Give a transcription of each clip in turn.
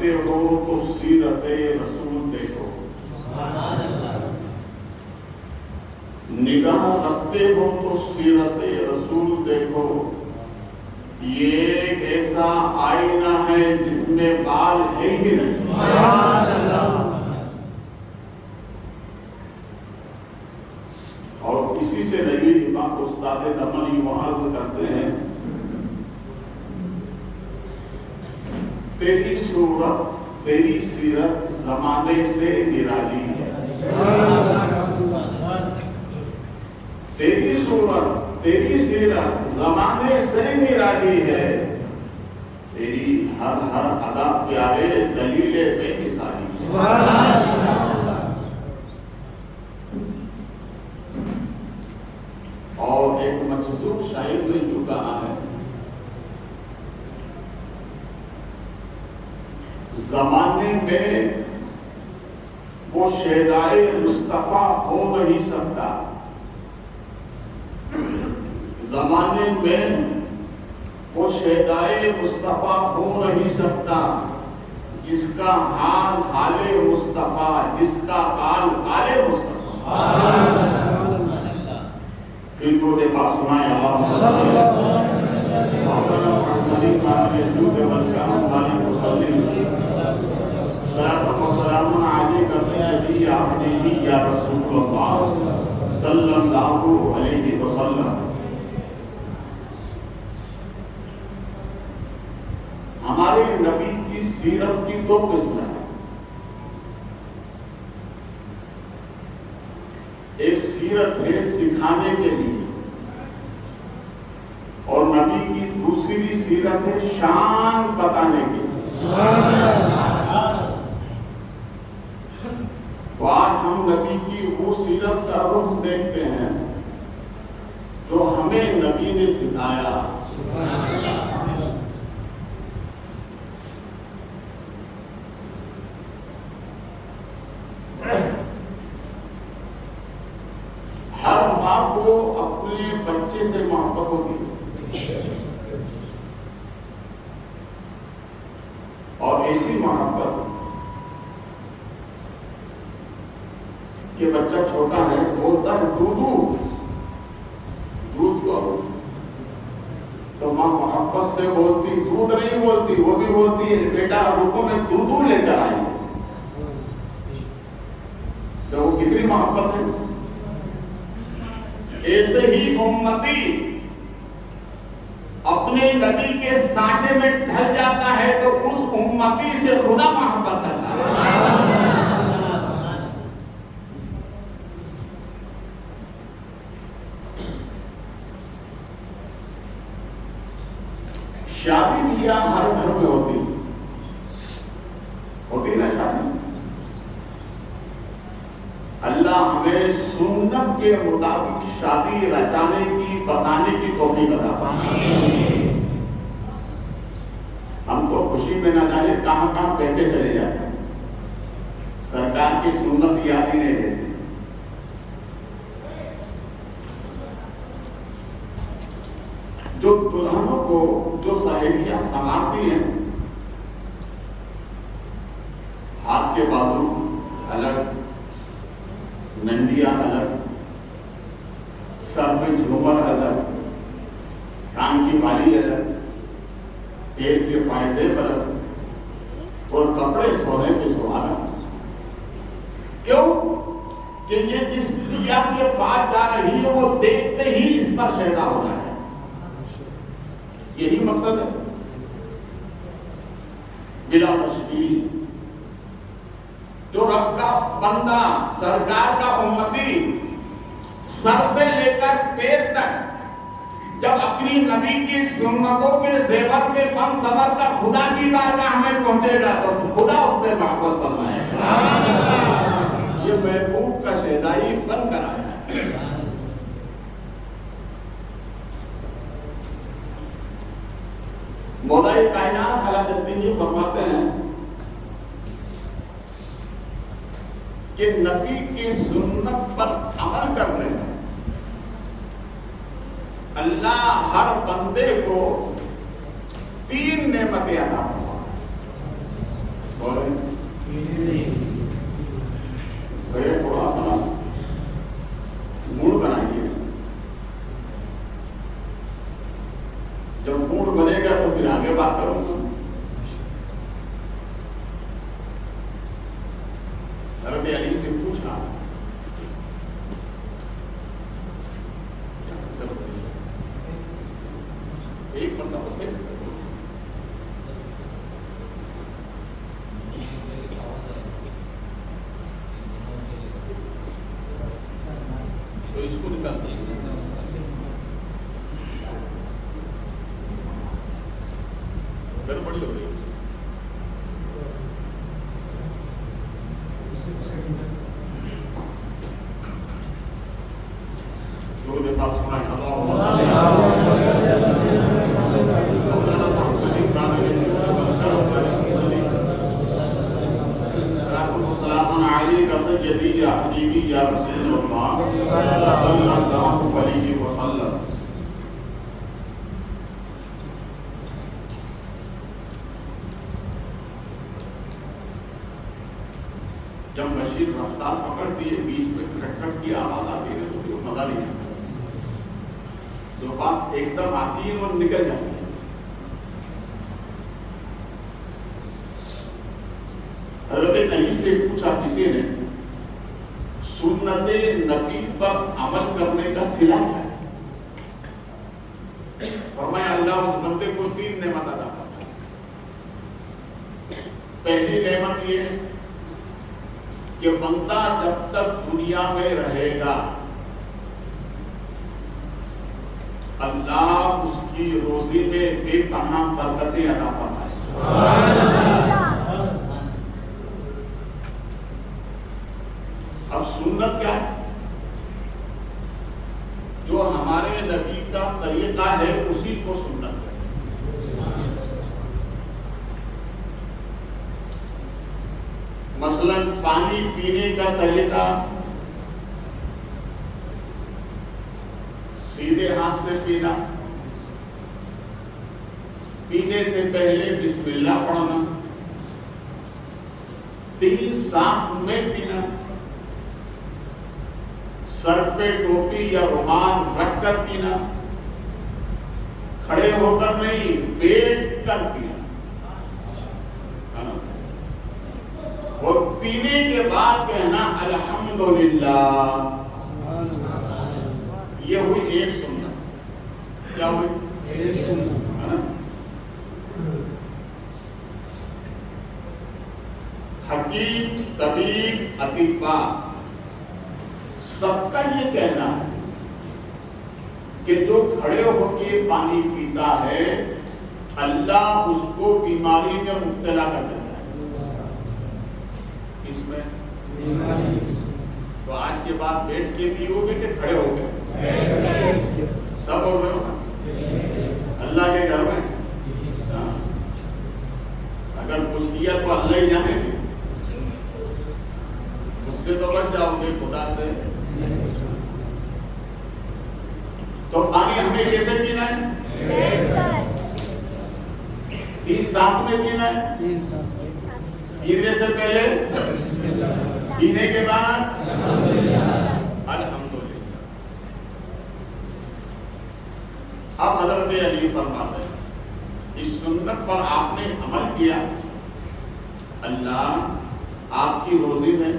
رکھتے ہو تو سیرت رسول دیکھو، نگاہ رکھتے ہو تو سیرت رسول دیکھو، یہ ایک ایسا آئینہ ہے جس میں بال ہے ہی نہیں۔ سبحان اللہ۔ اور اسی سے نبی امام استاد دمنی معاذ کرتے ہیں، تیری صورت تیری سیرت زمانے سے نرالی ہے، تیری صورت تیری سیرت زمانے سے نرالی ہے، تیری ہر ہر ادا پیارے دلیل بے مثالی۔ اور ایک مجذوب شاعر نے جو کہا ہے، زمانے میں وہ شیدائے مصطفیٰ ہو نہیں سکتا، زمانے میں وہ شیدائے مصطفیٰ ہو نہیں سکتا، جس کا حال حال مصطفیٰ، جس کا قال قال مصطفیٰ۔ پھر کو دے پاس سنائے اللہ صلی اللہ وسلم علیکہ سیدی یا حبیبی یا رسول اللہ صلی اللہ علیہ وسلم۔ ہمارے نبی کی سیرت کی دو قسمیں ہیں، ایک سیرت ہے سکھانے کے لیے، اور نبی کی دوسری سیرت ہے شان بتانے کے لیے۔ تو آج ہم نبی کی وہ سیرت کا رخ دیکھتے ہیں جو ہمیں نبی نے سکھایا۔ ہر ماں کو اپنے بچے سے محبت ہوتی ہے، اور ایسی محبت کہ بچہ چھوٹا ہے، بولتا ہے دودو، دودھ کو، تو ماں محبت سے بولتی، دودھ نہیں بولتی، وہ بھی بولتی ہے بیٹا رکو میں دودو لے کر آئی۔ تو وہ کتنی محبت ہے۔ ایسے ہی امتی اپنے نبی کے سانچے میں ڈھل جاتا ہے تو اس امتی سے خدا محبت کرتا ہے۔ شادی بیاہ ہر گھر میں ہوتی نا شادی۔ اللہ ہمیں سنت کے مطابق شادی رچانے کی بسانے کی توفیق عطا فرمائے۔ ہم تو خوشی میں نہ جانے کہاں کہاں بہتے چلے جاتے ہیں، سرکار کی سنت یاد ہی نہیں دیتی۔ جو دلہنوں کو جو سہیلیاں سنوارتی ہیں، ہاتھ کے بازو الگ، نندیا الگ، سر میں جھومر الگ، کان کی بالی الگ، پیر کے پائزیب الگ، اور کپڑے سونے کے سہارا۔ کیوں کہ یہ جس پریا کے پاس جا رہی ہے وہ دیکھتے ہی اس پر شیدا ہو جائے، یہی مقصد ہے، بلا تشبیہ۔ جو رب کا بندہ، سرکار کا امتی، سر سے لے کر پیر تک جب اپنی نبی کی سنتوں کے زیور میں بن سور کر خدا کی بارگاہ میں پہنچے گا تو خدا اس سے محبت فرمائے گا۔ یہ محبوب کا شیدائی بن کر آیا ہے۔ مولا کائنات حضرت الدین فرماتے ہیں کہ نبی کی سنت پر عمل کرنے میں اللہ ہر بندے کو 3 نعمتیں عطا فرماتا ہے۔ تھوڑا اپنا موڈ بنائیے. جب موڈ بنے گا تو پھر آگے بات کروں گا. حضرت علی سے پوچھا ایک مرتبہ سے تو اس کو نکالتے ہیں. گڑبڑی ہو رہی ہے. درود پاک سنائیں. السلام علیکم سیدی یا حبیبی یا رسول اللہ صلی اللہ علیہ وسلم. جب بشیر رفتار پکڑتی ہے بیچ میں کھٹ کھٹ کی آواز آتی ہے تو پھر مزہ نہیں آتا. جو بات ایک دم آتی ہے اور نکل جاتی ہے. حضرت علی سے پوچھا کسی نے سنت نبی پر عمل کرنے کا صلہ کیا ہے؟ فرمایا اللہ اس بندے کو 3 نعمت عطا کرتا ہے. پہلی نعمت یہ کہ بندہ جب تک دنیا میں رہے گا اللہ اس کی روزی میں بے پناہ برکتیں عطا فرمائے. اب سنت کیا ہے؟ جو ہمارے نبی کا طریقہ ہے اسی کو سنت ہے. مثلا پانی پینے کا طریقہ سیدھے ہاتھ سے پینا، پینے سے پہلے بسم اللہ پڑھنا، 3 سانس میں پینا، سر پہ ٹوپی یا رومال رکھ کر پینا، کھڑے ہو کر نہیں بیٹھ کر پینا، اور پینے کے بعد کہنا الحمدللہ. یہ ہوئی ایک سنت. کیا ہوئی؟ ایک سنت. حکیم، طبیب، اطباء سب کا یہ کہنا ہے کہ جو کھڑے ہو کے پانی پیتا ہے اللہ اس کو بیماری میں مبتلا کر دیتا ہے. اس میں تو آج کے بعد بیٹھ کے پیو گے کہ کھڑے ہو گئے؟ سب ہو رہے ہو اللہ کے گھر میں. اگر کچھ کیا تو اللہ ہی جانے گے. اس سے تو بچ جاؤ گے خدا سے. تو پانی ہمیں کیسے پینا ہے؟ 3 سانس میں پینا ہے. پینے سے پہلے پینے کے بعد الحمدللہ. اب حضرت علی فرماتے ہیں اس سنت پر آپ نے عمل کیا اللہ آپ کی روزی میں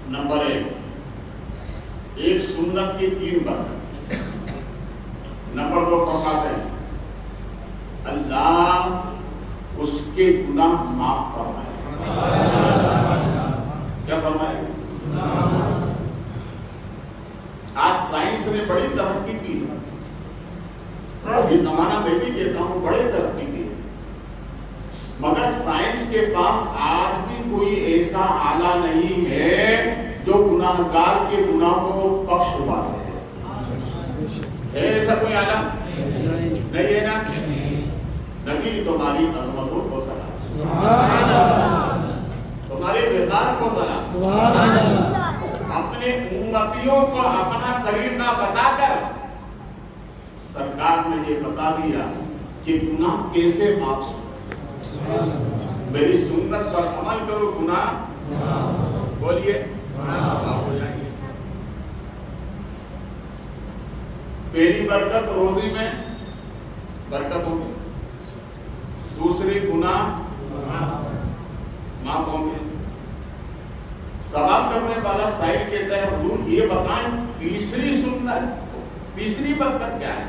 نمبر 1 ایک سنت کی 3 برکت. نمبر 2 فرماتے ہیں اللہ اس کے گناہ معاف فرمائے. کیا فرمائے؟ آج سائنس نے بڑی ترقی کی ہے. یہ زمانہ میں بھی کہتا ہوں بڑی ترقی کی ہے، مگر سائنس کے پاس آج بھی کوئی ایسا آلہ نہیں ہے جو گناہگار کے گناہوں کو بخشوا دے. ہے ایسا کوئی آلہ؟ نہیں ہے نا. نبی تمہاری عظمتوں کو سلام، تمہارے وقار کو سلام. اپنے امتیوں کو اپنا طریقہ بتا کر سرکار نے یہ بتا دیا کہ گناہ کیسے معاف ہو. میری سنت پر عمل کرو، گناہ بولیے معاف ہو جائیں گے۔ پہلی برکت روزی میں برکت ہوگی، دوسری گناہ معاف ہوں گے۔ سوال کرنے والا سائل کہتا ہے حضور یہ بتائیں تیسری سنت، تیسری برکت کیا ہے؟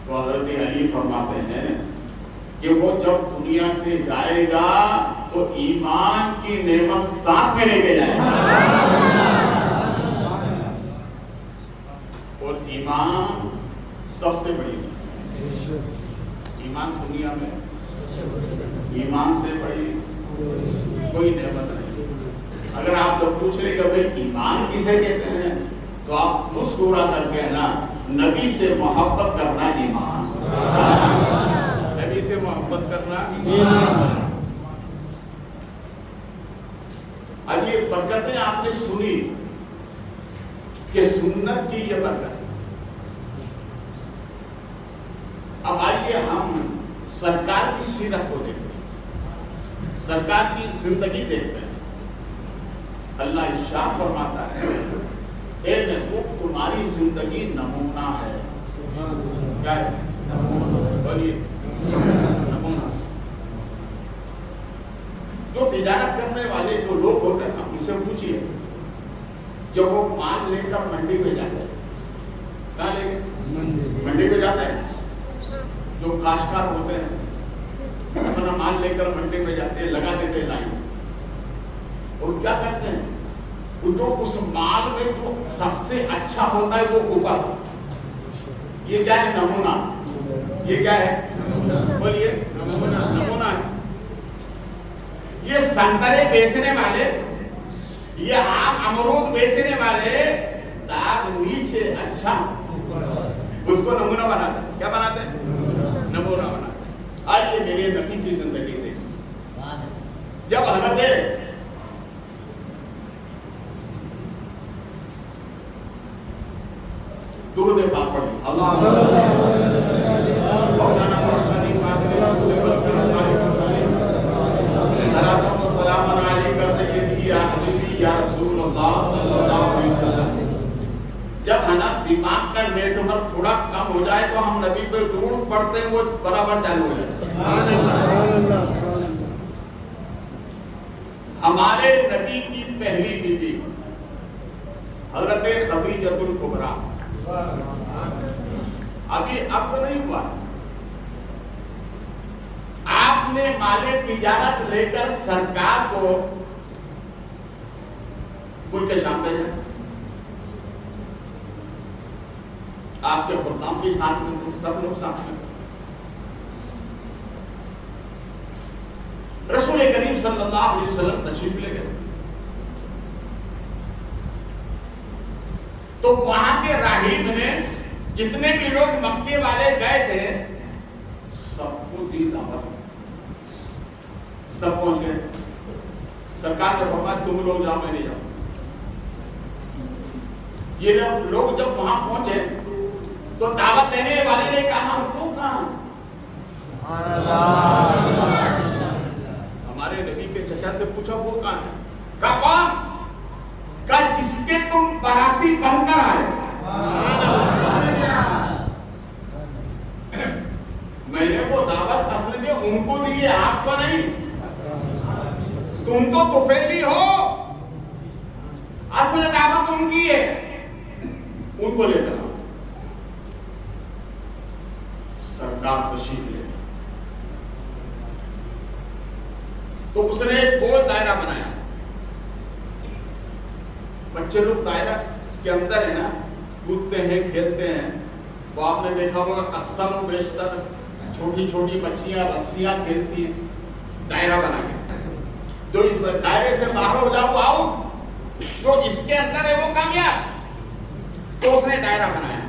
تو حضرت علی فرماتے ہیں کہ وہ جب دنیا سے جائے گا تو ایمان کی نعمت ساتھ میں لے کے جائے گا، اور ایمان سب سے بڑی ایمان دنیا میں ایمان سے بڑی کوئی نعمت نہیں۔ اگر آپ سے پوچھ لیں کہ بھائی ایمان کسے کہتے ہیں تو آپ مسکرا کر کے نا نبی سے محبت کرنا ایمان، نبی سے محبت کرنا ایمان۔ اب یہ برکتیں آپ نے سنی کہ سنت کی یہ برکت۔ اب آئیے ہم سرکار کی سیرت کو دیکھتے ہیں، سرکار کی زندگی دیکھتے ہیں۔ اللہ ارشاد فرماتا ہے اے محبوب تمہاری زندگی نمونہ ہے۔ کیا ہے؟ بولیے نمونہ۔ جو تجارت کرنے والے جو لوگ ہوتے ہیں ان سے پوچھئے، جب وہ مال لے کر منڈی میں جاتے ہیں، کہاں لے کے منڈی میں جاتے ہیں، جو کاشتکار ہوتے ہیں اپنا مال لے کر منڈی میں جاتے ہیں، لگا دیتے ہیں لائن، اور کیا کرتے ہیں وہ جو اس مال میں جو سب سے اچھا ہوتا ہے وہ اوپر، یہ کیا ہے؟ نمونہ۔ یہ کیا ہے؟ بولیے نمونہ ہے۔ یہ سنترے بیچنے والے، یہ آم امرود بیچنے والے داغ نیچے اچھا اس کو نمونہ بناتے ہیں۔ کیا بناتے ہیں؟ نمونہ بناتے ہیں۔ آج یہ میرے نبی کی زندگی تھی۔ جب حضرت درود پاک پڑھی اللہ مولانا محمد پاک سے صلاۃ و سلام علیکہ سیدی یا حبیبی یا رسول اللہ صلی اللہ علیہ وسلم۔ جب ہنا دماغ کا نیٹ ورک تھوڑا کم ہو جائے تو ہم نبی پر درود پڑھتے ہیں، وہ برابر چالو ہو جائے۔ ہمارے نبی کی پہلی بیوی حضرت خدیجہ الکبریٰ، ابھی اب تو نہیں ہوا، آپ نے مال تجارت لے کر سرکار کو ملک شام بھیجا، آپ کے خدام بھی ساتھ میں، سب لوگ ساتھ میں۔ رسول کریم صلی اللہ علیہ وسلم تشریف لے گئے تو وہاں کے راہب نے جتنے بھی لوگ مکے والے گئے تھے سب کو دی دعوت، سب پہنچ گئے۔ سرکار نے فرمایا تم لوگ جاؤ، میں نہیں جاؤں۔ یہ لوگ جب وہاں پہنچے تو دعوت دینے والے نے کہا ہم تو کہاں؟ ہمارے نبی کے چچا سے پوچھا وہ کہاں ہے؟ کہا کون؟ کہا جس کے تم باراتی بن کر آئے۔ میں نے وہ دعوت اصل میں ان کو دی ہے، آپ کو نہیں۔ تم تو طفیلی ہو، اصل دعوت ان کی ہے، ان کو لے کر آؤ۔ سرکار تشریف لے تو اس نے گول دائرہ بنایا، بچے لوگ دائرہ کے اندر ہے نا کودتے ہیں، کھیلتے ہیں، وہ آپ نے دیکھا ہوگا اکثر و بیشتر چھوٹی چھوٹی بچیاں رسیاں کھیلتی ہیں دائرہ بنا کے، جو اس دائرے سے باہر ہو جائے وہ آؤٹ، جو اس کے اندر ہے وہ کامیاب۔ تو اس نے دائرہ بنایا،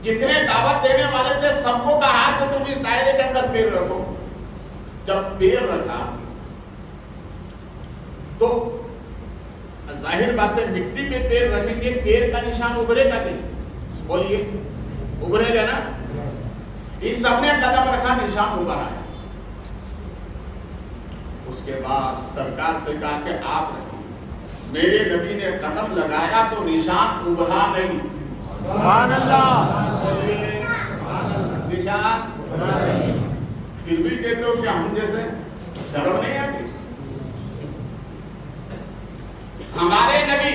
جتنے دعوت دینے والے تھے سب کو کہا کہ تم اس دائرے کے اندر پیر رکھو۔ جب پیر رکھا تو ظاہر بات ہے مٹی پہ پیر رکھیں گے، پیر کا نشان ابھرے گا نہیں، بولیے ابھرے گا نا؟ اس سب نے قدم رکھا، نشان ابھر آیا۔ اس کے بعد سرکار سے کہا کہ آپ رکھیں. میرے نبی نے قدم لگایا تو نشان ابھرا نہیں. سبحان اللہ. نشان پھر بھی کہتے ہو کہ ہم جیسے شرم نہیں آتی. ہمارے نبی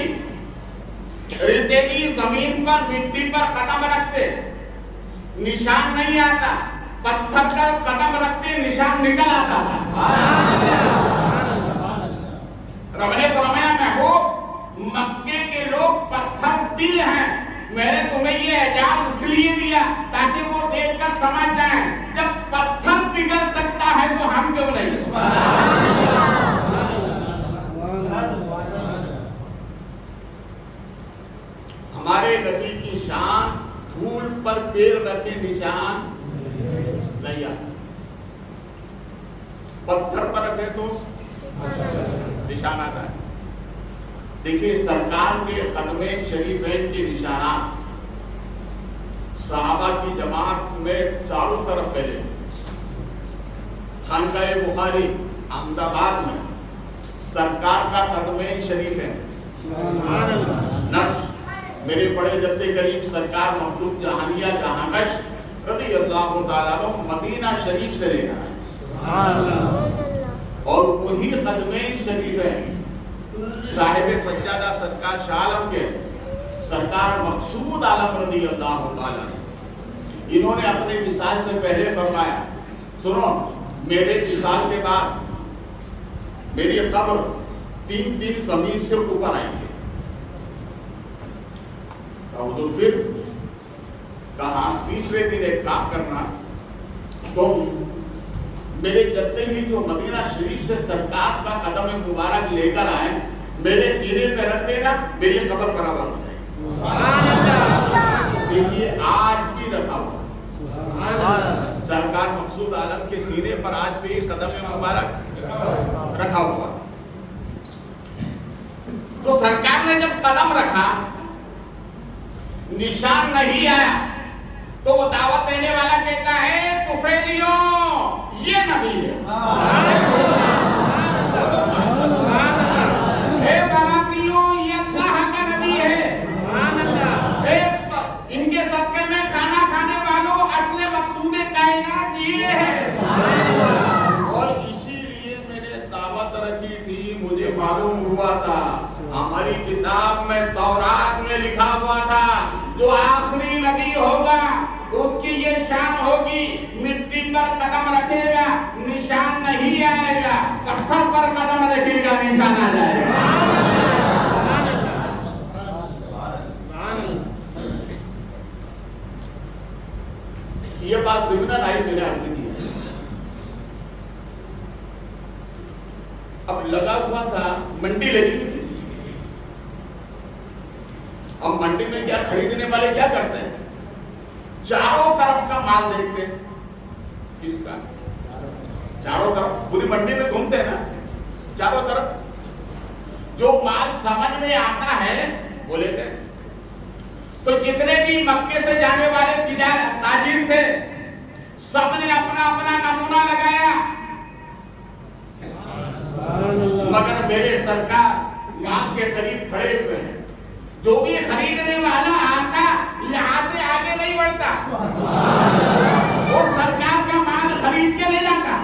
ریتیلی زمین پر مٹی پر قدم رکھتے نشان نہیں آتا, پتھر پر قدم رکھتے نشان نکل آتا تھا. رب نے فرمایا محبوب مکے کے لوگ پتھر دل ہیں, میں نے تمہیں یہ اعجاز اس لیے دیا تاکہ وہ دیکھ کر سمجھ جائیں جب پتھر پگھل سکتا ہے تو ہم کیوں نہیں. ہمارے نبی کی شان دھول پر پیر رکھے نشان نہیں آتا, پتھر پر رکھے تو نشان آتا ہے. دیکھیے سرکار کے قدم شریفین کے نشانات صحابہ کی جماعت میں چاروں طرف پھیلے. خانقاہ بخاری احمد آباد میں سرکار کا قدم شریف ہے. نقش میرے بڑے جد کریم سرکار مخدوم جہانیہ جہانگش رضی اللہ تعالیٰ عنہ مدینہ شریف سے لے کر آئے, اور وہی قدم شریف ہے صاحب سجادہ سرکار شاہ عالم کے سرکار مقصود عالم رضی اللہ تعالیٰ عنہ. انہوں نے اپنے وصال سے پہلے فرمایا سنو میرے وصال کے بعد میری قبر 3 دن زمین سے اوپر آئیں گے. تو پھر کہا تیسرے دن ایک کام کرنا, تم میرے جدے ہی جو مدینہ شریف سے سرکار کا قدم مبارک لے کر آئے میرے سینے پہ رکھ دینا, میری قبر برابر ہو جائے گی. سبحان اللہ. دیکھیے آج بھی رکھا ہوا سرکار مقصود عالم کے سینے پر آج بھی قدم مبارک رکھا ہوا. تو سرکار نے جب قدم رکھا نشان نہیں آیا تو وہ دعوت دینے والا کہتا ہے طفیلیوں یہ نبی ہے, اے براتیوں یہ اللہ کا نبی ہے, ان کے صدقے میں کھانا کھانے والوں اصل مقصود کائنات یہ ہے. اور اسی لیے میں نے دعوت رکھی تھی, مجھے معلوم ہوا تھا ہماری کتاب میں تورات میں لکھا ہوا تھا جو آخری نبی ہوگا اس کی یہ شان ہوگی مٹی پر قدم رکھے گا نشان نہیں آئے گا, پتھر پر قدم رکھے گا نشان آ جائے گا. یہ بات ضمناً آئی میں نے عرض کی ہے. اب لگا ہوا تھا منڈی لگی ہوئی تھی. اب منڈی میں کیا خریدنے والے کیا کرتے ہیں چاروں طرف کا مال دیکھتے ہیں. کس کا؟ چاروں طرف پوری منڈی میں گھومتے ہیں نا, چاروں طرف جو مال سمجھ میں آتا ہے وہ لیتے ہیں. تو جتنے بھی مکے سے جانے والے تاجر تھے سب نے اپنا اپنا نمونہ لگایا, مگر میرے سرکار مال کے قریب کھڑے ہوئے ہیں. جو بھی خریدنے والا آتا یہاں سے آگے نہیں بڑھتا, وہ سرکار کا مال خرید کے لے جاتا.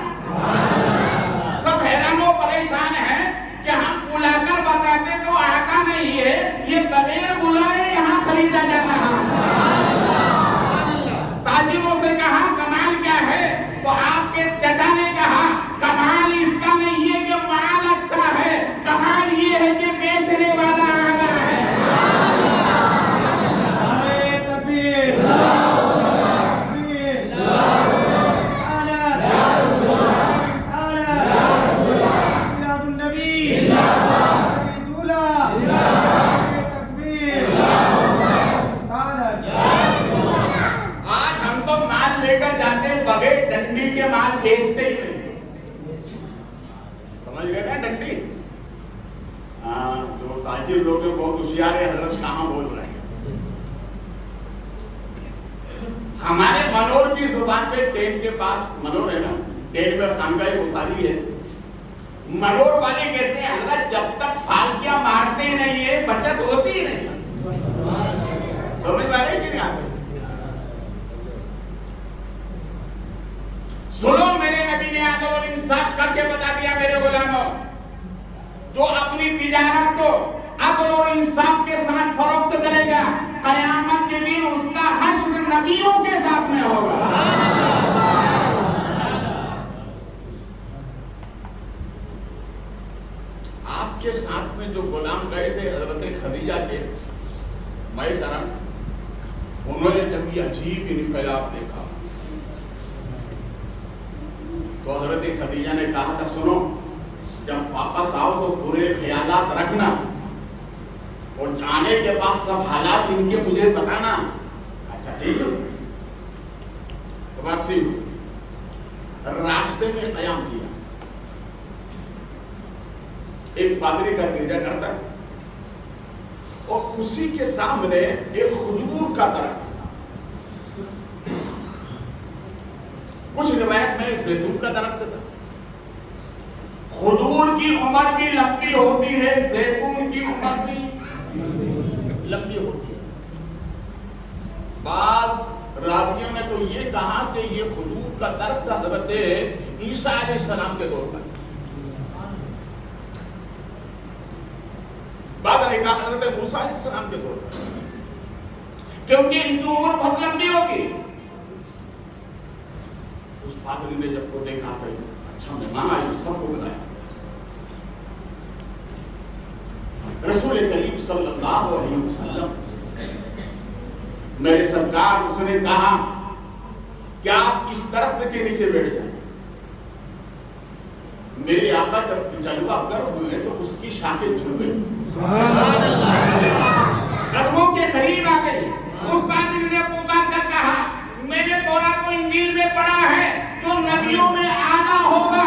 سب حیران و پریشان ہیں کہ ہم بلا کر بتاتے تو آتا نہیں ہے, یہ بغیر بلائے یہاں خریدا جاتا ہے. تاجروں سے کہا کمال کیا ہے, تو آپ کے چچا نے کہا کمال اس کا نہیں ہے کہ مال اچھا ہے, کمال یہ ہے کہ بیچنے والا آگا ہے. ڈنڈی کے مال بیچتے ہی نہیں. سمجھ گئے نا ڈنڈی؟ ہاں, جو تاجر لوگ بہت ہوشیار ہے, حضرت کہاں بول رہے ہیں. ہمارے منور کی زبان پہ ٹین کے پاس منور ہے نا, ٹین میں خانقاہ بخاری ہے, منور والے کہتے ہیں حضرت جب تک فالکیاں مارتے نہیں ہے بچت ہوتی ہی نہیں. سمجھ پا رہے کہ نہیں آپ؟ سنو میرے نبی نے عدل اور انصاف کر کے بتا دیا میرے غلاموں، جو اپنی تجارت کو عدل اور انصاف کے ساتھ فروخت کرے گا قیامت کے دن اس کا حشر نبیوں کے ساتھ میں ہوگا. آپ کے ساتھ میں جو غلام گئے تھے حضرت خدیجہ کے میسرہ، انہوں نے جب یہ عجیب انقلاب دیکھا تو حضرت خدیجہ نے کہا تھا سنو جب واپس آؤ تو پورے خیالات رکھنا اور جانے کے بعد سب حالات ان کے مجھے بتانا. اچھا ٹھیک ہے. تو بات سی راستے میں قیام کیا. ایک پادری کا گرجا کرتا اور اسی کے سامنے ایک کھجور کا درخت تھا. کچھ روایت میں زیتون کا درخت تھا. کھجور کی عمر بھی لمبی ہوتی ہے، زیتون کی عمر بھی لمبی ہوتی ہے. بعض راویوں نے تو یہ کہا کہ یہ کھجور کا درخت حضرت عیسیٰ علیہ السلام کے دور پر، بعد نے کہا حضرت موسیٰ علیہ السلام کے دور پر، کیونکہ ان کی عمر بہت لمبی ہوگی. اس پادری نے جب کو دیکھا کہ اچھا مہمان آئے سب کو بتایا. رسول کریم صلی اللہ علیہ وسلم میرے سرکار اس نے کہا کہ آپ اس درخت کے نیچے بیٹھ جائیں. میرے آقا جب جلوہ گر ہوئے تو اس کی شاخیں جھک گئی، قدموں کے قریب آ گئی. اس پادری نے پکار کر کہا میں نے تورات و انجیل میں پڑھا ہے جو نبیوں میں آنا ہوگا،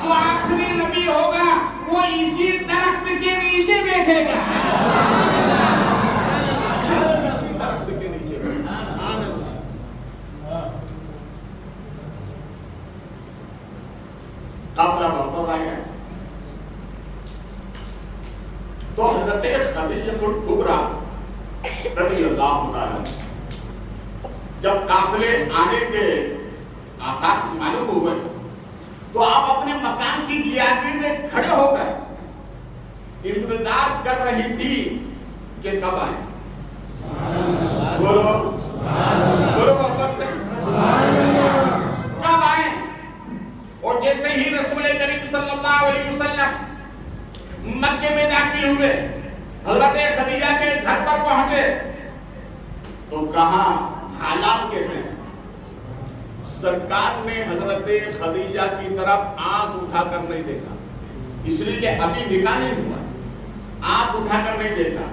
جو آخری نبی ہوگا وہ اسی درخت کے نیچے بیٹھے گا. اسی درخت کے نیچے قافلہ واپس آیا تو حضرت خدیجہ الکبریٰ رضی اللہ تعالی جب قافلے آنے کے آثار معلوم ہوئے تو آپ اپنے مکان کی گلیاریوں میں کھڑے ہو کر انتظار کر رہی تھی کہ کب آئیں. بولو بولو واپس سے کب آئیں. اور جیسے ہی رسول کریم صلی اللہ علیہ وسلم مکے میں داخل ہوئے، حضرت خدیجہ کے گھر پر پہنچے تو کہاں حالات کیسے ہیں. سرکار نے حضرت خدیجہ کی طرف آنکھ اٹھا کر نہیں دیکھا، اس لیے کہ ابھی نکاح نہیں ہوا، آنکھ اٹھا کر نہیں دیکھا.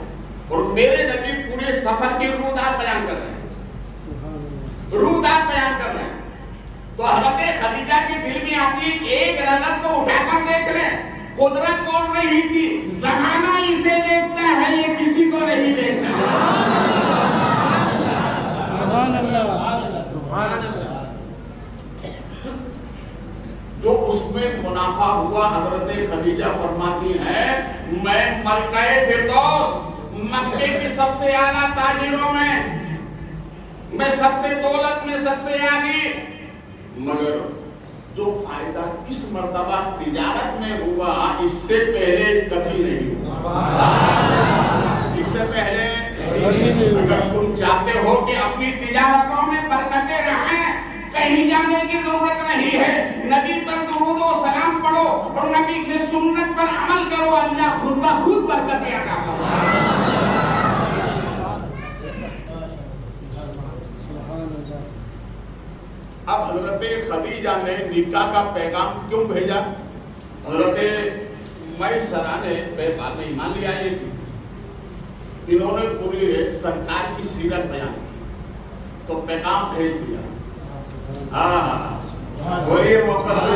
اور میرے نبی پورے سفر کی رودات بیان کر رہے ہیں، رودات بیان کر رہے ہیں. تو حضرت خدیجہ کے دل میں آتی ایک نظر تو اٹھا کر دیکھ لیں. قدرت کون رہی تھی، زمانہ اسے دیکھتا ہے یہ کسی کو نہیں دیکھتا. سبحان اللہ سبحان اللہ. جو اس میں منافع ہوا حضرت خدیجہ فرماتی ہیں میں ملکہ فردوس مکے کی سب سے اعلیٰ تاجروں میں سب سے دولت میں سب سے آگے، مگر جو فائدہ اس مرتبہ تجارت میں ہوا اس سے پہلے کبھی نہیں ہوا. اس سے پہلے اگر تم چاہتے ہو کہ اپنی تجارتوں میں برکتیں رہیں کہیں جانے کی ضرورت نہیں ہے. نبی پر درود و سلام پڑھو اور نبی کی سنت پر عمل کرو، اللہ خود بخود برکتیں عطا فرمائے. اب حضرت خدیجہ نے نکاح کا پیغام کیوں بھیجا؟ حضرت میسرہ نے بعد میں ایمان لے آئی تھی. انہوں نے پوری سرکار کی سیرت بیان کی تو پیغام بھیج دیا. بولیے محبت سے.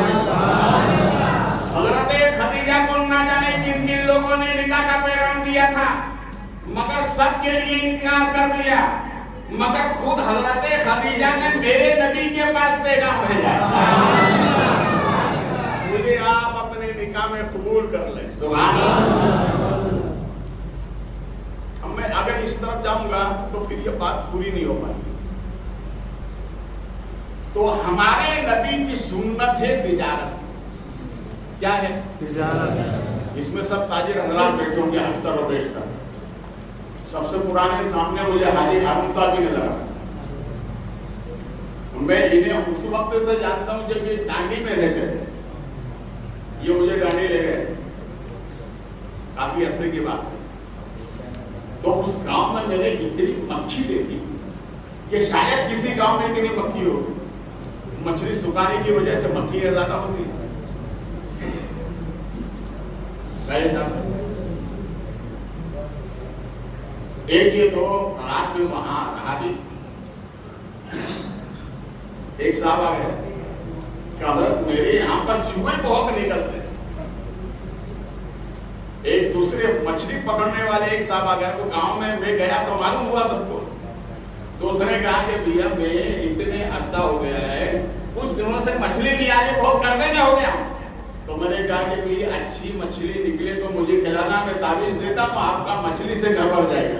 حضرت خدیجہ کو نہ جانے کن کن لوگوں نے نکاح کا پیغام دیا تھا مگر سب کے لیے انکار کر دیا، مگر خود حضرت خدیجہ نے میرے نبی کے پاس پیغام بھیجا مجھے آپ اپنے نکاح میں قبول کر لیں. سبحان اللہ. اب میں اگر اس طرف جاؤں گا تو پھر یہ بات پوری نہیں ہو پاتی. تو ہمارے نبی کی سنت ہے تجارت. کیا ہے؟ تجارت. اس میں سب تاجر حضرات بیٹھے ہوں گے اکثر و بیشتر. سب سے پرانے سامنے مجھے حاجی ہارون صاحب بھی نظر آتے. میں انہیں اس وقت سے جانتا ہوں جب یہ ڈانڈی میں رہتے تھے. یہ مجھے ڈانڈی لے گئے, کافی عرصے کی بات ہے. تو اس گاؤں میں میں نے اتنی مکھی دیکھی کہ شاید کسی گاؤں میں اتنی مکھی ہو. مچھلی سکھانے کی وجہ سے مکھی زیادہ ہوتی ہے. ایک یہ تو رات میں وہاں رہا بھی. ایک صاحب آ گئے کہ حضرت میرے یہاں پر چوہے بہت نکلتے ہیں. ایک دوسرے مچھلی پکڑنے والے ایک صاحب آ گئے. وہ گاؤں میں گیا تو معلوم ہوا سب کو. تو اس نے کہا کہ بھیا میں اتنے عرصہ ہو گیا ہے, کچھ دنوں سے مچھلی نہیں آ رہی, بہت قرضے میں ہو گیا. تو میں نے کہا کہ بھئی اچھی مچھلی نکلے تو مجھے کھلانا, میں تعویذ دیتا ہوں, آپ کا مچھلی سے گھر بھر جائے گا.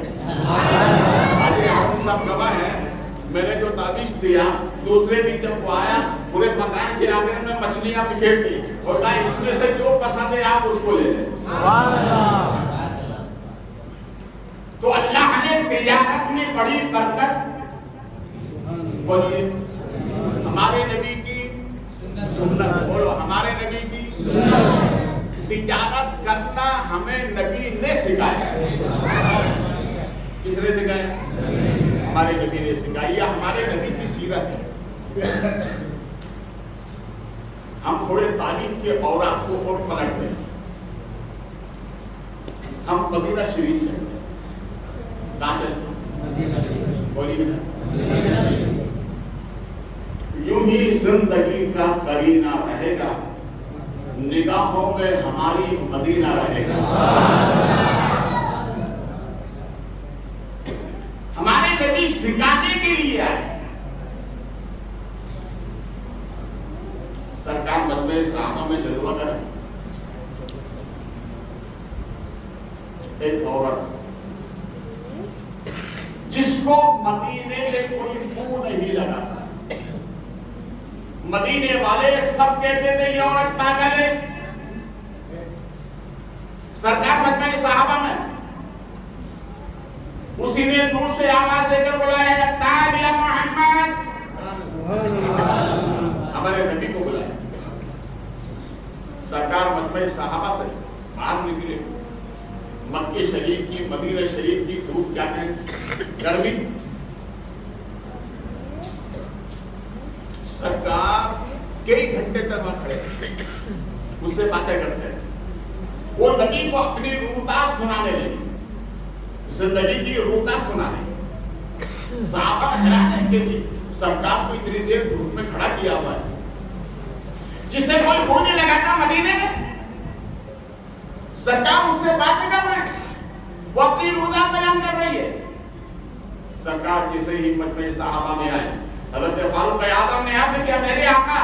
حاجی ہارون صاحب گواہ ہیں. میں نے جو تعویذ دیا, دوسرے دن جب وہ آیا پورے مکان کے آنگن میں مچھلیاں بکھیر دی اور کہا اس میں سے جو پسند ہے آپ اس کو لے لیں. سبحان اللہ. تو اللہ نے تجارت میں بڑی برکت. بولیے ہمارے نبی کی سنت. بولو ہمارے نبی کی سنت. تجارت کرنا ہمیں نبی نے سکھایا. کس نے سکھایا؟ ہمارے نبی نے سکھائی. ہمارے نبی کی سیرت ہے. ہم تھوڑے تاریخ کے اوراق کو اور پلٹتے ہیں. ہم مدینہ شریف چلتے ہیں. کہاں چلتے ہیں؟ بولیے نا. یوں ہی زندگی کا قرینہ رہے گا, نگاہوں میں ہماری مدینہ رہے گا. ہمارے نبی سکھانے کے لیے آئے. سرکار مجمع صحابہ میں جلوہ کرے. ایک عورت جس کو مدینے میں کوئی منہ نہیں لگاتا. مدینے والے سب کہتے تھے یہ عورت پاگل ہے. سرکار مجمع صحابہ میں اسی نے دور سے آواز دے کر بلایا, تعال یا محمد. ہمارے نبی کو بلایا. سرکار مجمع صحابہ سے باہر نکلے. مکہ شریف کی, مدینہ شریف کی دھوپ کیا ہے, گرمی. سرکار کئی گھنٹے تک وہاں کھڑے اس سے باتیں کرتے ہیں. وہ نبی کو اپنی روحتاز سنانے لگی, زندگی کی روحتاز سنانے. صحابہ حیران ہے کہ سرکار کو اتنی دیر دھوپ میں کھڑا کیا ہوا ہے, جسے کوئی منہ نہیں لگاتا مدینے میں. سرکار اس سے باتیں کر رہے ہیں, وہ اپنی روحتاز بیان کر رہی ہے. سرکار جیسے ہی مجمع صحابہ میں آئے, حضرت فاروق اعظم نے عرض کیا, میرے آقا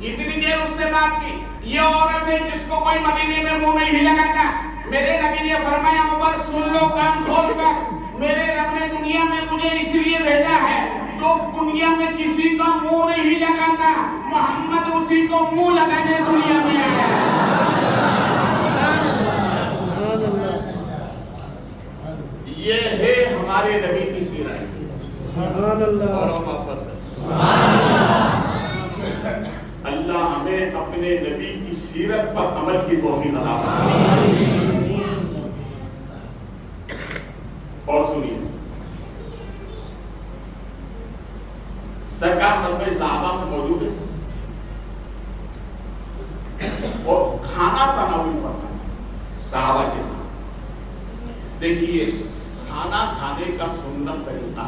اتنی دیر اس سے بات کی, یہ عورت ہے جس کو کوئی مدینے میں منہ نہیں لگاتا. میرے نبی نے فرمایا, عمر سن لو کان کھول کر, میرے رب نے دنیا میں مجھے اس لیے بھیجا ہے جو دنیا میں کسی کا منہ نہیں لگاتا, محمد اسی کو منہ لگانے دنیا میں آیا. یہ ہے ہمارے نبی کی سیرت. سبحان اللہ. اور ہم واپس اللہ ہمیں اپنے نبی کی سیرت پر عمل کی توفیق عطا فرمائے. اور سنیے, سرکار مجمع صحابہ میں موجود ہے اور کھانا تناول فرمایا صحابہ کے ساتھ. دیکھیے کھانا کھانے کا سنت طریقہ,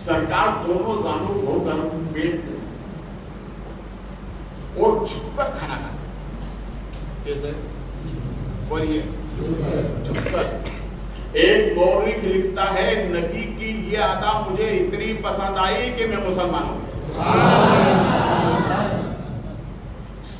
سرکار دونوں زانوں ہو کر بیٹھ کر اور جھک کر کھانا کھاتے. کیسے؟ بولیے جھک کر. ایک مورخ لکھتا ہے, نبی کی یہ ادا مجھے اتنی پسند آئی کہ میں مسلمان ہوں.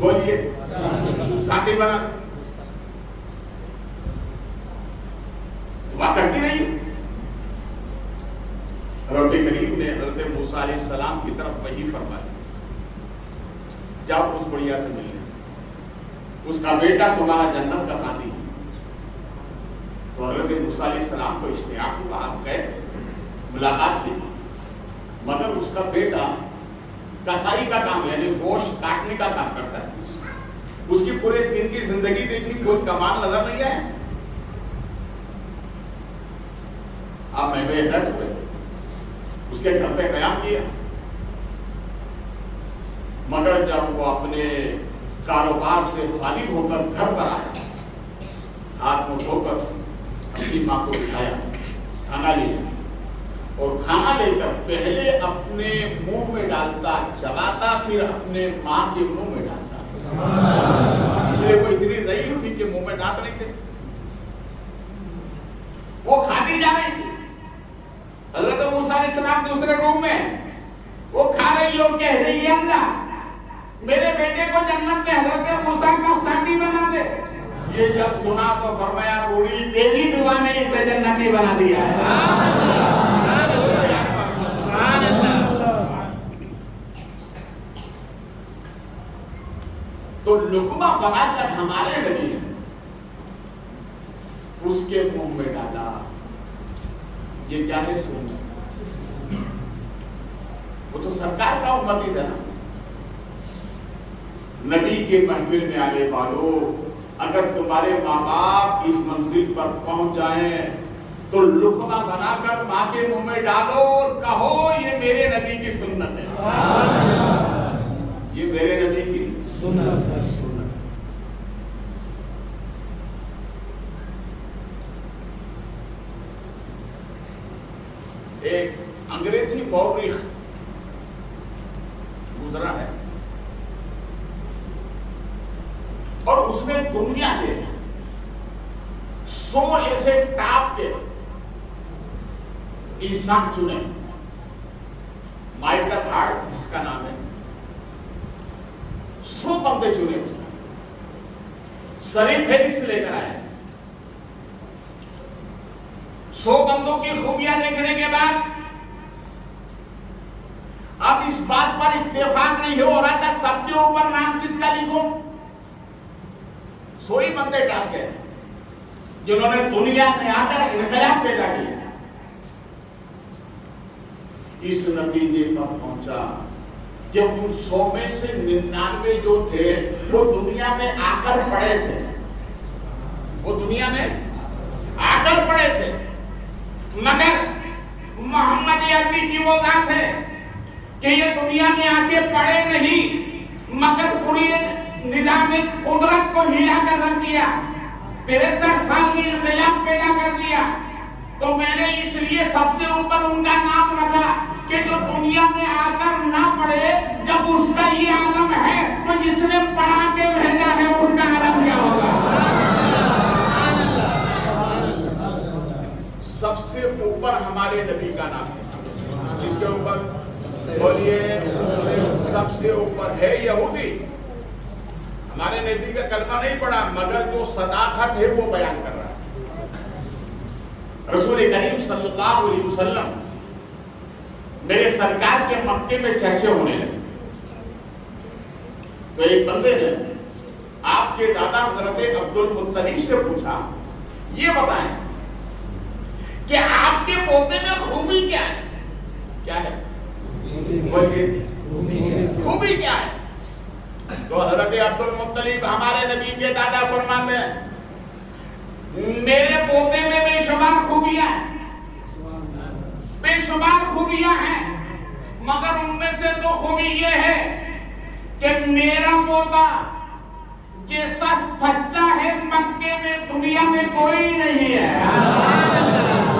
بولیے ساتھی بنا دعا کرتی رہی. رب کریم نے حضرت موسیٰ علیہ السلام کی طرف وحی فرمائی جب اس بڑھیا سے ملنے اس کا بیٹا تمہارا جنت کا ساتھی ہے. تو حضرت موسیٰ علیہ السلام کو اشتیاق ہوا, آپ گئے ملاقات کی, مگر اس کا بیٹا کسائی کا کام یعنی گوشت کاٹنے کا کام کرتا ہے. اس کی پورے دن کی زندگی دیکھی, کوئی کمال نظر نہیں ہے. اب میں بے حیرت ہوئے, اس کے گھر پہ قیام کیا, مگر جب وہ اپنے کاروبار سے فارغ ہو کر گھر پر آیا, ہاتھ منہ دھو کر اپنی ماں کو دکھایا, کھانا لیا, اور کھانا لے کر پہلے اپنے منہ میں ڈالتا, چباتا, پھر اپنے ماں کے منہ میں ڈالتا. اس لیے وہ اتنی ضعیف تھی کہ منہ میں دانت نہیں تھے. وہ کھاتی جا رہی تھی. حضرت موسیٰ علیہ السلام دوسرے روم میں, وہ کھا رہی ہے اور کہہ رہی ہے اللہ میرے بیٹے کو جنت میں حضرت موسیٰ کا ساتھی بنا دے. یہ جب سنا تو فرمایا بوڑھی تیری دعا نے اسے جنتی بنا دیا ہے. تو لقمہ بنا کر ہمارے نبی اس کے منہ میں ڈالا. یہ کیا ہے سنت؟ وہ تو سرکار کا امتی تھا نا. نبی کے محفل میں آنے والوں, اگر تمہارے ماں باپ اس منزل پر پہنچ جائیں تو لقمہ بنا کر ماں کے منہ میں ڈالو اور کہو یہ میرے نبی کی سنت ہے, یہ میرے نبی کی سنت ہے. ایک انگریزی مورخ گزرا ہے اور اس نے دنیا کے 100 ایسے ٹاپ کے انسان چنے. مائیکل ہارٹ جس کا نام ہے, 100 بندے چنے اس نے, سری فہرست لے کر آئے. 100 بندوں کی خوبیاں دیکھنے کے بعد اب اس بات پر اتفاق نہیں ہو رہا تھا سب کے اوپر نام کس کا لکھو. 100 ہی بندے ٹاپ گئے جنہوں نے دنیا میں آ کر انقلاب پیدا کیا. اس نتیجے پر پہنچا کہ ان 100 میں سے 99 جو تھے وہ دنیا میں آ کر پڑے تھے, وہ دنیا میں آ کر پڑے تھے, مگر محمد عربی کی وہ ذات ہے کہ یہ دنیا میں آ کے پڑے نہیں مگر پوری نظام قدرت کو ہلا کر رکھ دیا. 63 سال میں انقلاب پیدا کر دیا. تو میں نے اس لیے سب سے اوپر ان کا نام رکھا کہ جو دنیا میں آ کر نہ پڑے, جب اس کا یہ عالم ہے تو جس نے پڑھا کے بھیجا ہے اس کا عالم کیا ہوگا. سب سے اوپر ہمارے نبی کا نام ہے. جس کے اوپر بولیے سب سے اوپر ہے یہودی. ہمارے نبی کا کلمہ نہیں پڑھا مگر جو صداقت ہے وہ بیان کر رہا ہے. رسول کریم صلی اللہ علیہ وسلم میرے سرکار کے مکے میں چرچے ہونے لگے. تو ایک بندے نے آپ کے دادا حضرت عبد المطلب سے پوچھا, یہ بتائیں کہ آپ کے پوتے میں خوبی کیا ہے؟ کیا ہے خوبی کیا ہے؟ تو حضرت عبد المطلب ہمارے نبی کے دادا فرماتے ہیں میرے پوتے میں بے شمار خوبیاں ہیں, بے شمار خوبیاں ہیں, مگر ان میں سے دو خوبی یہ ہے کہ میرا پوتا جیسا سچا ہے مکے میں دنیا میں کوئی نہیں ہے.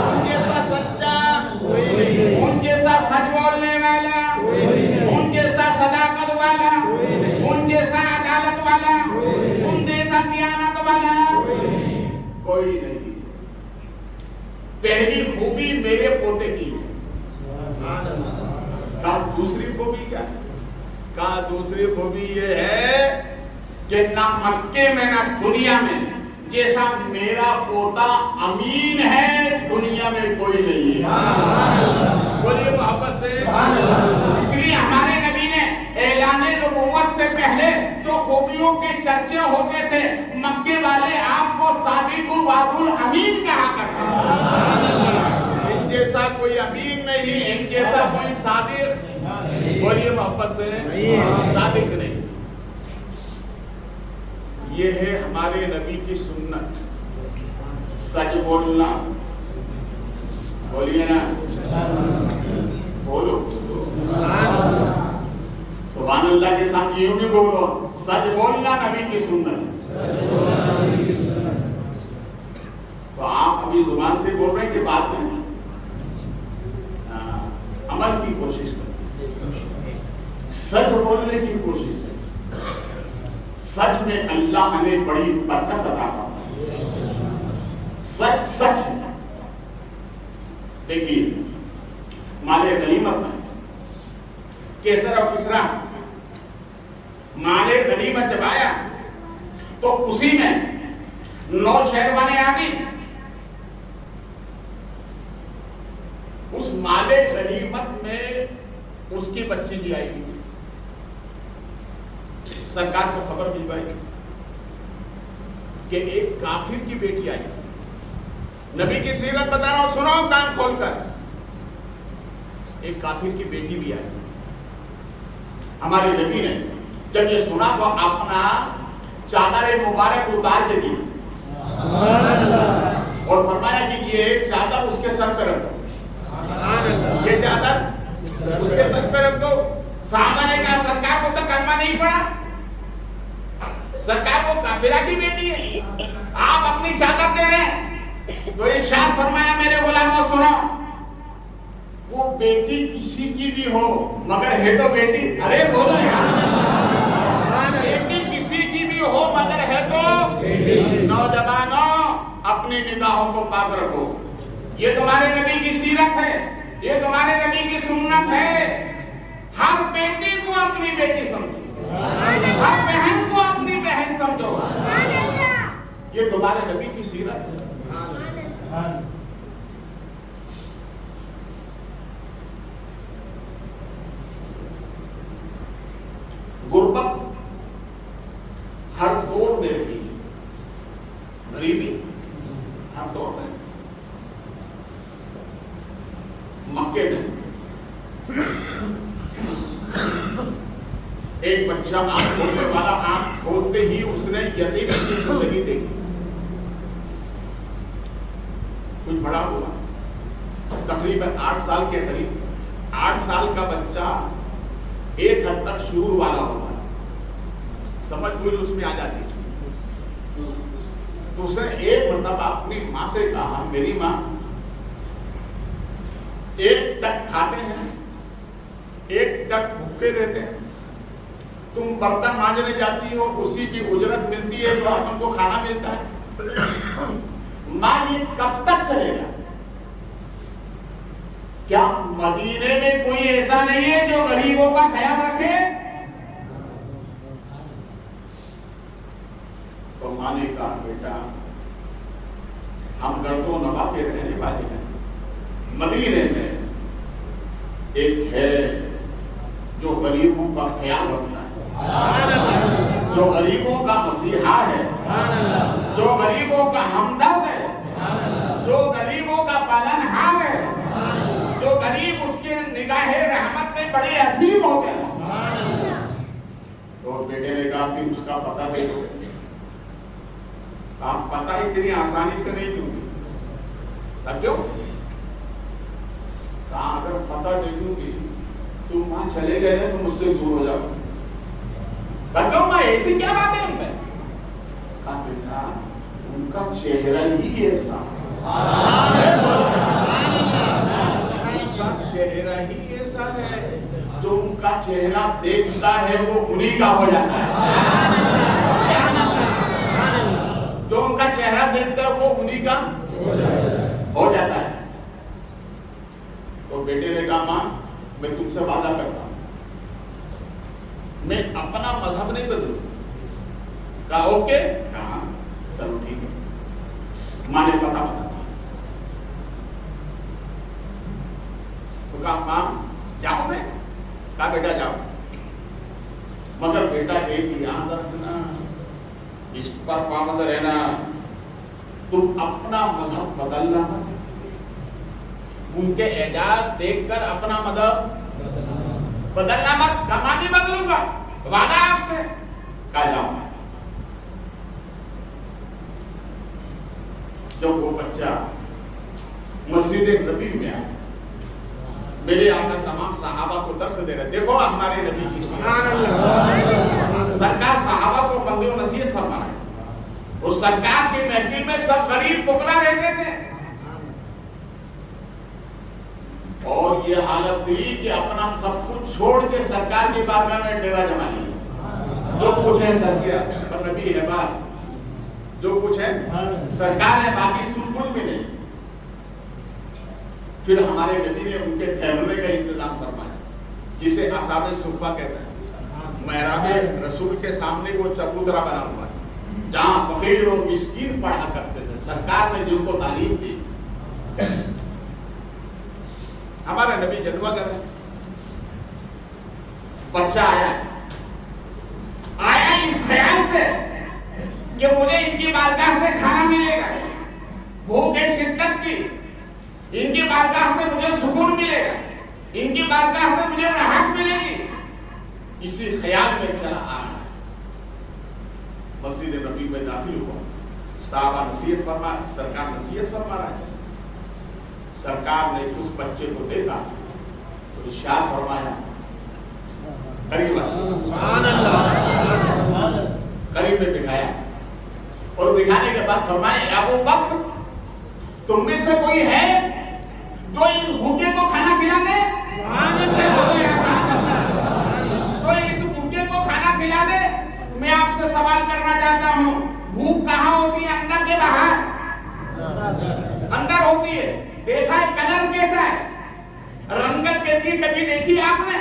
ان جیسا سچا کوئی نہیں ہے, ان جیسا سچ بولنے والا ان جیسا صداقت والا ان جیسا عدالت والا ان جیسا دیانت والا کوئی نہیں. پہلی خوبی میرے پوتے کی ہے. کہا دوسری خوبی کیا ہے؟ کہا دوسری خوبی یہ ہے کہ نہ مکے میں نہ دنیا میں جیسا میرا پوتا امین ہے دنیا میں کوئی نہیں ہے. بولیے محبت سے. اس لیے ہمارے نبی نے اعلان نبوت سے پہلے جو خوبیوں کے چرچے ہوتے تھے مکے والے آپ کو صادق وعد الامین کہا کرتے ہیں. ان جیسا کوئی امین نہیں, ان جیسا کوئی صادق, بولیے محبت سے, صادق نہیں. یہ ہے ہمارے نبی کی سنت. سچ بولنا, بولیے نا, بولو سبحان اللہ کے ساتھ یوں بھی بولو, سچ بولنا نبی کی سنت. تو آپ ابھی زبان سے بول رہے ہیں کہ بات میں عمل کی کوشش کریں, سچ بولنے کی کوشش کریں. سچ میں اللہ نے بڑی برکت عطا فرمائی. سچ سچ ہے. دیکھیے مال غنیمت میں کیسر اور کسرا مال غنیمت جب آیا تو اسی میں 9 شہروانے آ گئی. اس مال غنیمت میں اس کی بچی بھی آئی گی. سرکار کو خبر بھجوائی کہ ایک کافر کی بیٹی آئی. نبی کی سیرت بتا رہا ہوں, سنو کان کھول کر. ایک کافر کی بیٹی بھی آئی. ہمارے نبی نے جب یہ سنا تو اپنا چادر مبارک اتار کے دی اور فرمایا کہ یہ چادر اس کے سر پہ رکھ دو, یہ چادر اس کے سر پہ رکھ دو. صحابہ نے کہا سرکار کو تو کلمہ نہیں پڑا, سرکار کو کافرہ کی بیٹی ہے, آپ اپنی چادر دے رہے ہیں. تو ارشاد فرمایا میرے غلاموں سنو, وہ بیٹی کسی کی بھی ہو مگر ہے تو بیٹی. ارے بولو یار, بیٹی کسی کی بھی ہو مگر ہے تو بیٹی. نوجوانوں اپنی نگاہوں کو پاک رکھو. یہ تمہارے نبی کی سیرت ہے, یہ تمہارے نبی کی سنت ہے. ہر بیٹی کو اپنی بیٹی سمجھو, ہر بہن کو اپنی بہن سمجھو. یہ تمہارے نبی کی سیرت ہے. غربت ہر دور میں رہی, غریبی ہر دور میں. مکے میں ایک بچہ آنکھ کھولنے والا آنکھ کھولتے ہی اس نے یتیم کی زندگی دیکھی. کچھ بڑا ہوا, تقریباً 8 سال کے قریب. 8 سال کا بچہ ایک حد تک شعور والا ہوتا ہے, سمجھ بوجھ اس میں آ جاتی. تو اس نے ایک مرتبہ اپنی ماں سے کہا, میری ماں ایک ٹک کھاتے ہیں, ایک ٹک بھوکے رہتے ہیں, تم برتن مانجنے جاتی ہو اسی کی اجرت ملتی ہے تو تم کو کھانا ملتا ہے. ماں یہ کب تک چلے گا؟ کیا مدینے میں کوئی ایسا نہیں ہے جو غریبوں کا خیال رکھے؟ تو ماں نے کہا بیٹا ہم گرد و نواح کے رہنے والے ہیں, مدینے میں ایک ہے جو غریبوں کا خیال رکھتا ہے, جو غریبوں کا مسیحا ہے, جو غریبوں کا ہمدرد ہے, جو غریبوں کا پالنہار ہے, جو غریب اس کے نگاہ رحمت میں بڑے عظیم ہوتے ہیں. تو بیٹے نے کہا کہ اس کا پتہ دے دو. آپ پتہ اتنی آسانی سے نہیں دوں گی. کیوں؟ کہا اگر پتہ دے دوں گی تم وہاں چلے گئے نا تو مجھ سے دور ہو جاؤ. کہوں میں ایسی کیا بات ہے ان میں؟ کہا بیٹا ان کا چہرہ ہی ایسا, چہرہ ہی ایسا ہے, جو ان کا چہرہ دیکھتا ہے وہ انہی کا ہو جاتا ہے. جو ان کا چہرہ دیکھتا ہے وہ انہی کا ہو جاتا ہے. تو بیٹے نے کہا ماں میں تم سے وعدہ کرتا ہوں میں اپنا مذہب نہیں بدلوں, کہا اوکے، کہا چلو ٹھیک ہے۔ ماں نے پتہ بتا دیا تو کہا ماں جاؤں میں؟ کہا بیٹا جاؤ، مگر بیٹا ایک یاد رکھنا، اس پر پابند رہنا، تم اپنا مذہب بدلنا مت، ان کے اعجاز دیکھ کر اپنا مذہب بدلنا مت۔ کہا نہیں بدلوں گا، وعدہ آپ سے۔ کہا جاؤں۔ جب وہ بچہ مسجد نبی میں آیا، میرے آقا تمام صحابہ کو درس دے رہے، دیکھو ہمارے نبی کی سبحان اللہ، سرکار صحابہ کو بندے و نصیحت فرما رہے ہیں۔ اس سرکار کی محفل میں سب غریب فقراء رہتے تھے، اور یہ حالت تھی کہ اپنا سب کچھ چھوڑ کے سرکار کی بارگاہ میں ڈیرا جما لیا۔ جو کچھ ہے سرکار اور نبی ہے، بس جو کچھ ہے سرکار ہے، باقی سب کچھ بھی نہیں۔ پھر ہمارے نبی نے ان کے ٹھہرنے کا انتظام فرمایا، جسے اصحاب صفہ کہتے ہیں۔ محراب رسول کے سامنے وہ چبوترا بنا ہوا ہے، جہاں فقیر و مسکین پڑھا کرتے تھے، سرکار نے جن کو تعلیم دی۔ ہمارے نبی جلوہ کر رہے ہیں، بچہ آیا اس خیال سے کہ مجھے ان کی بارگاہ سے کھانا ملے گا، بھوک ہے شدت کی، ان کی بارگاہ سے مجھے سکون ملے گا، ان کی بارگاہ سے مجھے راحت ملے گی، اسی خیال میں چلا آ رہا ہے۔ مسجد نبی میں داخل ہوا، صحابہ نصیحت فرما، سرکار نصیحت فرما رہا ہے۔ سرکار نے اس بچے کو دیکھا تو ارشاد فرمایا، قریب قریب میں بٹھایا، اور بٹھانے کے بعد فرمایا، ابو بکر تم میں سے کوئی ہے جو اس بھوکے کو کھانا کھلا دے؟ جو اس بھوکے کو کھانا کھلا دے؟ میں آپ سے سوال کرنا چاہتا ہوں، بھوک کہاں ہوتی ہے؟ اندر کے باہر؟ اندر ہوتی ہے۔ دیکھا ہے کلر کیسا ہے، رنگت کیسی کبھی دیکھی آپ نے؟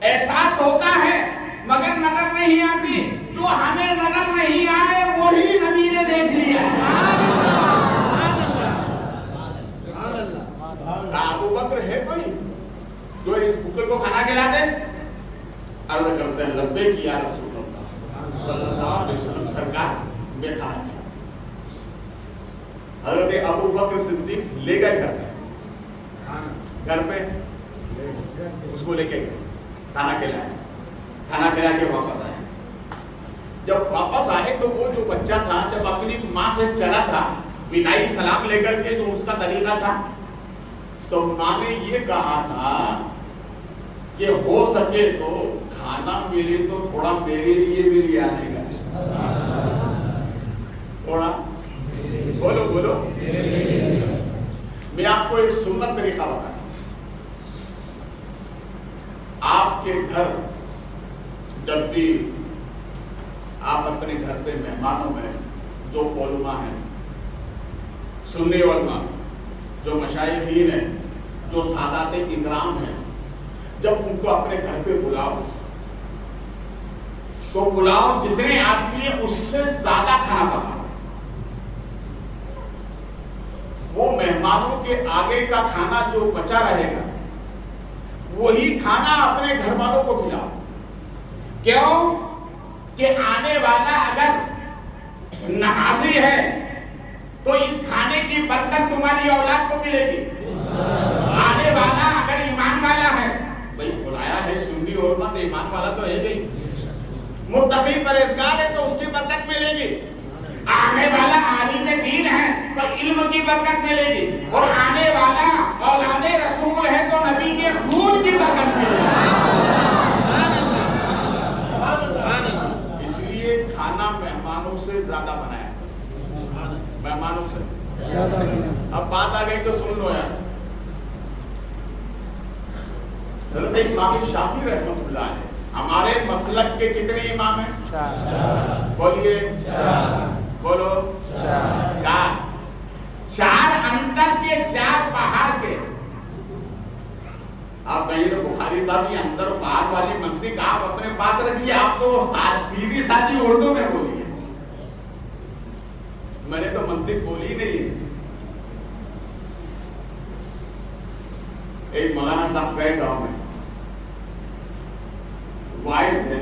احساس ہوتا ہے مگر نظر نہیں آتی۔ جو ہمیں نظر نہیں آئے وہی نبی نے دیکھ لیا۔ ابو بکر ہے کوئی جو اس بھوکے کو کھانا کھلا دے؟ عرض کرتے ہیں، لبیک یا رسول اللہ صلی اللہ علیہ وسلم، سرکار میں کھانا کھلا۔ حضرت ابو بکر صدیق لے گئے گھر پہ اس کو لے کے گئے، کھانا کھلایا، کھانا کھلا کے واپس آئے۔ جب واپس آئے تو وہ جو بچہ تھا، جب اپنی ماں سے چلا تھا بدائی سلام لے کر کے، جو اس کا طریقہ تھا، تو ماں نے یہ کہا تھا کہ ہو سکے تو کھانا ملے تو تھوڑا میرے لیے بھی لے آنے کا، تھوڑا بولو بولو۔ میں آپ کو ایک سنت طریقہ بتاؤں، آپ کے گھر جب بھی آپ اپنے گھر پہ مہمانوں میں جو علماء ہیں، سنی علماء، جو مشائخین ہیں، جو سادات اکرام ہیں، جب ان کو اپنے گھر پہ بلاؤ تو بلاؤ جتنے آدمی ہیں اس سے زیادہ کھانا پکاؤ۔ وہ مہمانوں کے آگے کا کھانا جو بچا رہے گا وہی کھانا اپنے گھر والوں کو کھلاؤ۔ کیوں کہ آنے والا اگر نمازی ہے تو اس کھانے کی برکت تمہاری اولاد کو ملے گی۔ آنے والا اگر ایمان والا ہے، بھئی بلایا ہے سنی علماء تو ایمان والا تو ہے گئی، متقی پرہیزگار ہے تو اس کی برکت ملے گی۔ آنے والا عالم دین ہے تو علم کی برکت ملے گی، اور آنے والا اولاد رسول ہے تو نبی کے خون کی برکت ملے گی۔ اس لیے کھانا مہمانوں سے زیادہ بنایا، مہمانوں سے۔ اب بات آ گئی تو سن لو یار، حضرت امام شافعی رحمۃ اللہ علیہ ہمارے مسلک کے کتنے امام ہیں؟ بولیے، بولو، چار۔ چار اندر کے، چار باہر کے۔ آپ کہیں تو بخاری قاری صاحب یہ اندر و باہر والی منطق آپ اپنے پاس رکھیے, آپ تو سیدھی سادھی اردو میں بولیے, میں نے تو منطق بولی نہیں ہے. ایک مولانا صاحب گئے گاؤں میں, وائٹ ہے,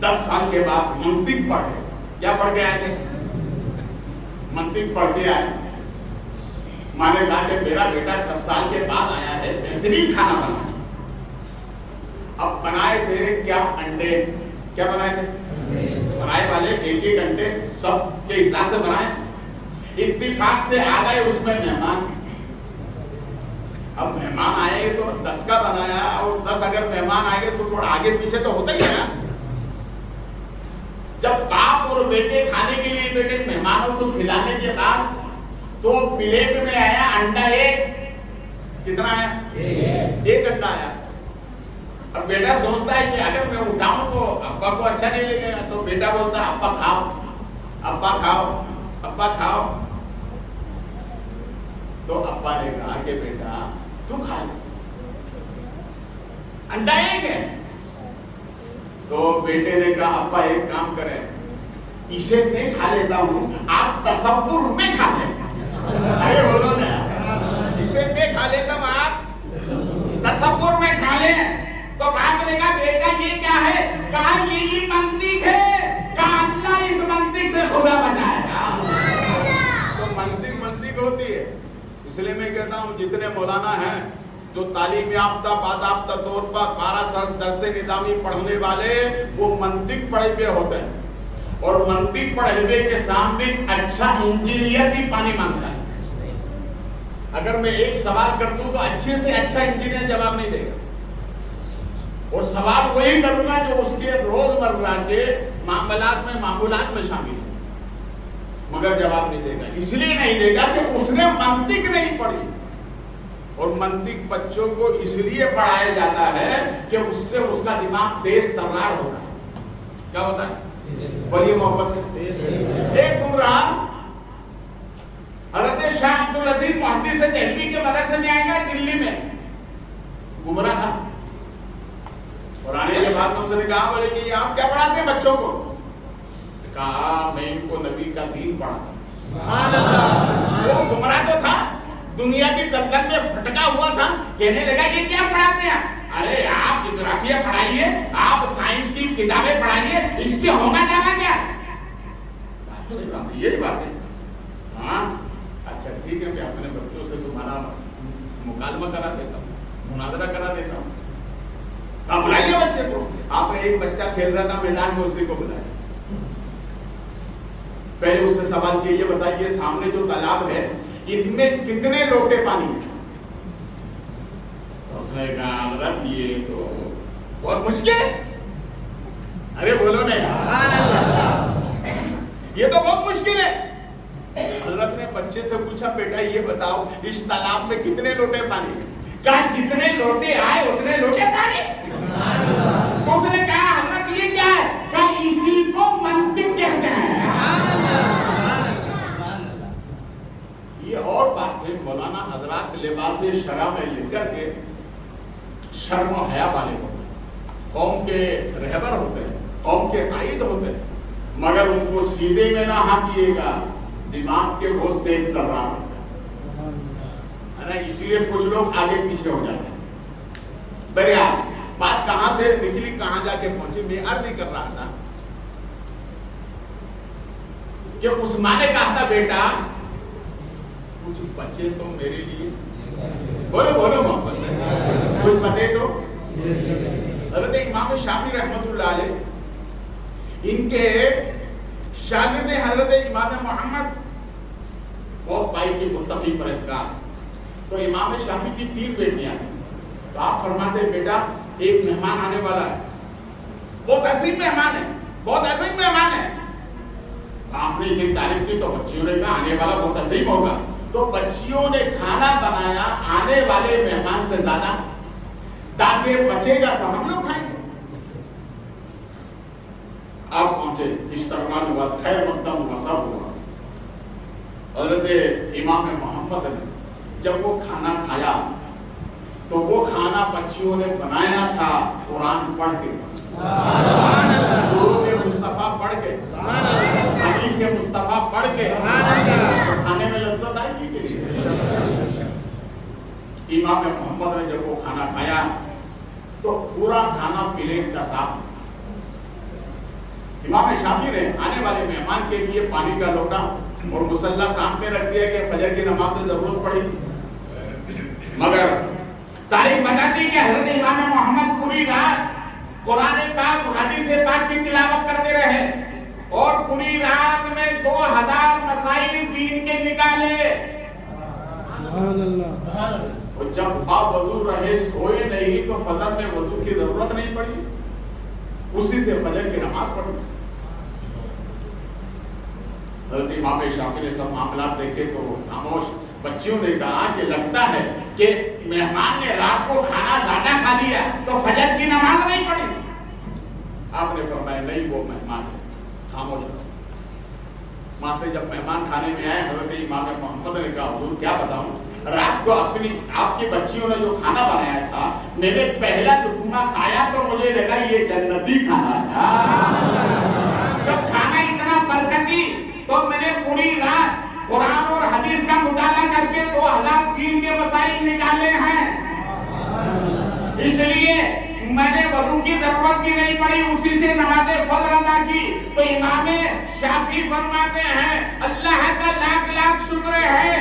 10 سال کے بعد منطق پڑھ گئے. کیا پڑھ کے آئے تھے؟ منطق پڑھ کے آئے. ماں نے کہا کہ میرا بیٹا 10 سال کے بعد آیا ہے, بہترین کھانا بنا. اب بنائے تھے کیا؟ انڈے. کیا بنائے تھے؟ فرائی والے 1-1 انڈے سب کے حساب سے بنائے. اتفاق سے آ گئے اس میں مہمان. اب مہمان آئے تو 10 کا بنایا, اور 10 اگر مہمان آئے گے تو تھوڑا آگے پیچھے تو ہوتا ہی ہے نا. جب باپ اور بیٹے کھانے کے لیے بیٹے, مہمانوں کو کھلانے کے بعد تو پلیٹ میں آیا انڈا 1. کتنا آیا؟ 1 انڈا آیا. اب بیٹا سوچتا ہے کہ اگر میں اٹھاؤں تو ابا کو اچھا نہیں لگے گا, تو بیٹا بولتا ہے ابا کھاؤ, ابا کھاؤ, ابا کھاؤ. تو ابا نے کہا کہ بیٹا تو کھا لے, انڈا 1 ہے. تو بیٹے نے کہا ابا ایک کام کریں, اسے میں کھا لیتا ہوں, آپ تصور میں کھا لیں. ارے بولو نا, اسے میں کھا لیتا ہوں, آپ تصور میں کھا لیں. تو باپ نے کہا بیٹا یہ کیا ہے؟ کہا یہی منطق ہے. کہا اللہ اس منطق سے خدا بنائے گا. تو منطق ہوتی ہے. اس لیے میں کہتا ہوں جتنے مولانا ہیں جو تعلیم یافتہ باضابطہ طور پر 12 سال درس نظامی پڑھنے والے, وہ منطق پڑھے ہوئے ہوتے ہیں. اور منطق پڑھے ہوئے کے سامنے اچھا انجینئر بھی پانی مانگتا ہے. اگر میں ایک سوال کر دوں تو اچھے سے اچھا انجینئر جواب نہیں دے گا, اور سوال وہی کروں گا جو اس کے روزمرہ کے معمولات میں شامل ہے, مگر جواب نہیں دے گا. اس لیے نہیں دے گا کہ اس نے منطق نہیں پڑھی. اور منطق بچوں کو اس لیے پڑھایا جاتا ہے کہ اس سے اس کا دماغ تیز ترار ہوتا ہے. کیا ہوتا ہے؟ بڑی محبت سے. ایک گمراہ حضرت شاہ عبدالعزیز محدث دہلوی کے مدرسے میں آئے گا دلی میں, گمراہ تھا. اور آنے کے بعد میں اس نے کہا بولے کہ آپ کیا پڑھاتے ہیں بچوں کو؟ کہا میں ان کو نبی کا دین پڑھاتا. سبحان اللہ. وہ گمراہ تو تھا, دنیا کی دلدل میں پھٹکا ہوا تھا. کہنے لگا یہ کیا پڑھاتے ہیں؟ ارے آپ جغرافیہ پڑھائیے, آپ سائنس کی کتابیں پڑھائیے, اس سے ہونا جانا کیا؟ یہی بات ہے. ہاں اچھا ٹھیک ہے, میں اپنے بچوں سے تمہارا مکالمہ کرا دیتا ہوں, مناظرہ کرا دیتا ہوں. آپ بلائیے بچے کو. آپ نے ایک بچہ کھیل رہا تھا میدان میں, اسی کو بلایا. پہلے اس سے سوال کیا, یہ بتائیے سامنے جو تالاب ہے اس میں کتنے لوٹے پانی ہیں؟ اس نے کہا حضرت یہ تو بہت مشکل ہے. ارے بولو نا یار, یہ تو بہت مشکل ہے. حضرت نے بچے سے پوچھا بیٹا یہ بتاؤ اس تالاب میں کتنے لوٹے پانی ہیں؟ کہا جتنے لوٹے آئے اتنے لوٹے پانی. تو اس نے کہا حضرت یہ کیا ہے؟ کہا اسی کو منطق کہتے ہیں. یہ اور بات ہے, مولانا حضرات لباس شرع میں لکھ کر کے شرم و حیا والے ہوتے ہیں, قوم کے رہبر ہوتے ہیں, قوم کے قائد ہوتے ہیں, مگر ان کو سیدھے میں نہ ہاکیے گا, دماغ کے بہت تیز ترار ہوتا ہے. اس لیے کچھ لوگ آگے پیچھے ہو جاتے ہیں. بہرحال بات کہاں سے نکلی کہاں جا کے پہنچی, میں عرض ہی کر رہا تھا کہ عثمان نے کہا تھا بیٹا کچھ بچے تو میرے لیے, بولو بولو محبت سے, کچھ بتے تو. حضرت امام شافعی رحمۃ اللہ علیہ, ان کے شاگرد حضرت امام محمد بہت پائی کی متقی پرہیزگار. تو امام شافعی کی 3 بیٹیاں ہیں. تو آپ فرماتے ہیں بیٹا ایک مہمان آنے والا ہے, بہت عظیم مہمان ہے, بہت عظیم مہمان ہے. آپ نے اتنی تعریف کی تو بچیوں نے کہا آنے والا بہت عظیم ہوگا. تو بچیوں نے کھانا بنایا آنے والے مہمان سے زیادہ, تاکہ بچے گا تو ہم لوگ کھائیں گے. آپ پہنچے, استقبال ہوا, خیر مقدم ہوا, سب ہوا. حضرت امام محمد نے جب وہ کھانا کھایا تو وہ کھانا بچیوں نے بنایا تھا قرآن پڑھ کے، درود مصطفیٰ پڑھ کے، حدیث مصطفیٰ پڑھ کے، کھانے میں لذت آئے گی کہ نہیں؟ امام محمد نے جب وہ کھانا کھایا تو پورا کھانا پلیٹ کا صاف. امام شافعی نے آنے والے مہمان کے لیے پانی کا لوٹا اور مصلی سامنے رکھ دیا کہ فجر کی نماز میں ضرورت پڑے گی. مگر تاریخ بتاتی کہ حضرت امام محمد پوری رات قرآن پاک اور حدیث پاک کی تلاوت کرتے رہے اور پوری رات میں 2000 مسائل دین کے نکالے. سبحان اللہ. اور جب باوضو رہے سوئے نہیں تو فجر میں وضو کی ضرورت نہیں پڑی، اسی سے فجر کی نماز پڑھی. حضرت امام شافعی نے سب معاملات دیکھے تو خاموش. بچیوں نے کہا کہ لگتا ہے کہ مہمان نے رات کو کھانا زیادہ کھا لیا تو فجر کی نماز نہیں پڑھی. آپ نے فرمایا نہیں، وہ مہمان ہے، خاموش رہو. وہاں سے جب مہمان کھانے میں آئے حضرت امام محمد نے کہا حضور کیا بتاؤں، رات کو آپ کی بچیوں نے جو کھانا بنایا تھا میں نے پہلا لقمہ کھایا تو مجھے لگا یہ جنتی کھانا ہے. جب کھانا اتنا برکتی تو میں نے پوری رات قرآن اور حدیث کا مطالعہ کر کے 2000 دین کے مسائل نکالے ہیں، اس لیے میں نے وضو کی ضرورت بھی نہیں پڑی، اسی سے نماز فجر ادا کی. تو امام شافعی فرماتے ہیں اللہ کا لاکھ لاکھ شکر ہے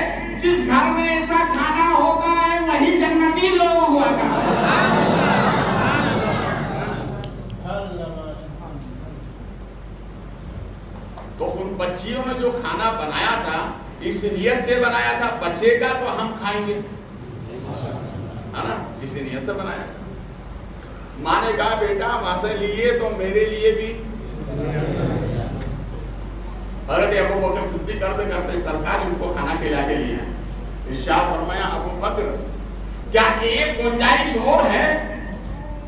جس گھر میں ایسا کھانا ہوتا ہے وہی جنتی لوگ ہوا کرتے ہیں. تو ان بچیوں نے جو کھانا بنایا تھا اس نیت سے بنایا تھا بچے گا تو ہم کھائیں گے، ہے نا، اس نیت سے بنایا. ماں نے کہا بیٹا وہاں سے لیے تو میرے لیے بھی. حضرت ابو بکر صدیق کرتے کرتے سرکار ان کو کھانا کھلا کے لیا. ارشاد فرمایا ابو بکر کیا ایک گنجائش اور ہے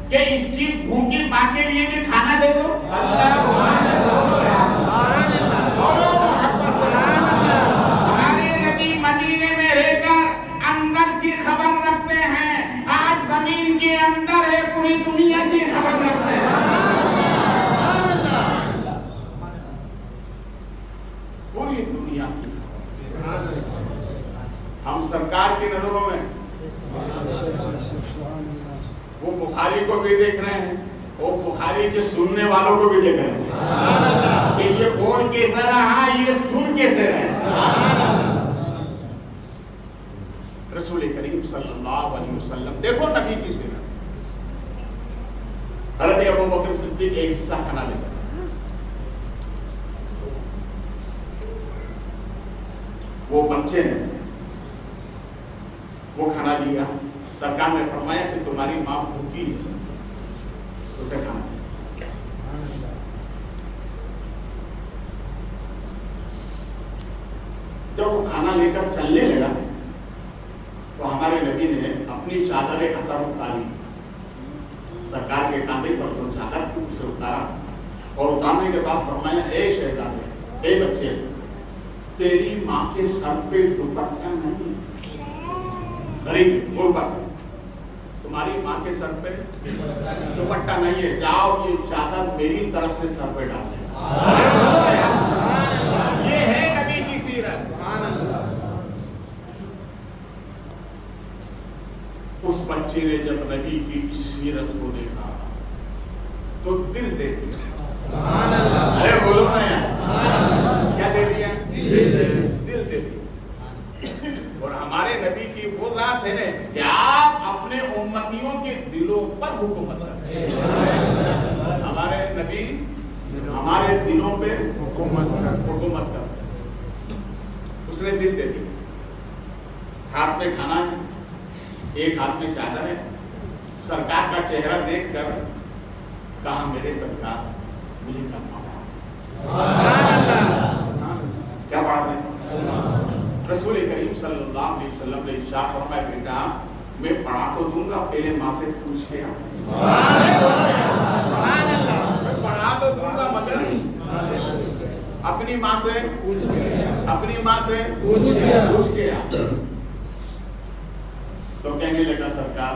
کہ اس کی بھوکی ماں کے لیے بھی کھانا دے دو. ہمارے نبی مدینے میں رہ کر اندر کی خبر رکھتے ہیں، آج زمین کے اندر ہے پوری دنیا کی خبر رکھتے ہیں. پوری دنیا کی ہم سرکار کی نظروں میں وہ بخاری کو بھی دیکھ رہے ہیں، وہ بخاری کے سننے والوں کو بھی دیکھ رہے ہیں کہ یہ بول کیسا رہا، یہ سن کیسے رہے. رسول کریم صلی اللہ علیہ وسلم دیکھو نبی کی سیرت. حضرت ابو بکر صدیق ایک حصہ کھانا لے کر وہ بچے نے وہ کھانا لیا. سرکار نے فرمایا کہ تمہاری ماں بھوکی ہے اسے کھانا دیا. جب وہ کھانا لے کر چلنے لگا تو ہمارے نبی نے اپنی چادر اطہر اتاری، سرکار کے کاندھے پر جو چادر تھی اسے اتارا اور اتارنے کے بعد فرمایا اے شہزادے، اے بچے، تیری ماں کے سر پہ دوپٹہ نہیں، غریب غربت، تمہاری ماں کے سر پہ دوپٹہ نہیں ہے، جاؤ یہ چادر میری طرف سے سر پہ ڈال دے. یہ ہے نبی کی سیرت. اس بچے نے جب نبی کی سیرت کو دیکھا تو دل دے دیا. ارے بولو نا یار، کیا دے دیا؟ دل دے دیا. اور ہمارے نبی کی وہ ذات ہے کہ آپ اپنے امتیوں کے دلوں پر حکومت کرتے ہیں. ہمارے نبی ہمارے دلوں پہ حکومت کرتے ہیں. اس نے دل دے دیا. ہاتھ میں کھانا ہے، ایک ہاتھ میں چادر ہے. سرکار کا چہرہ دیکھ کر کہا میرے سرکار مجھے کیا کیا بات ہے. رسول کریم صلی اللہ علیہ وسلم نے ارشاد فرمایا بیٹا میں پڑھا تو دوں گا، پہلے ماں سے پوچھ کے میں پڑھا تو دوں گا مگر اپنی ماں سے پوچھ کے. تو کہنے لگا سرکار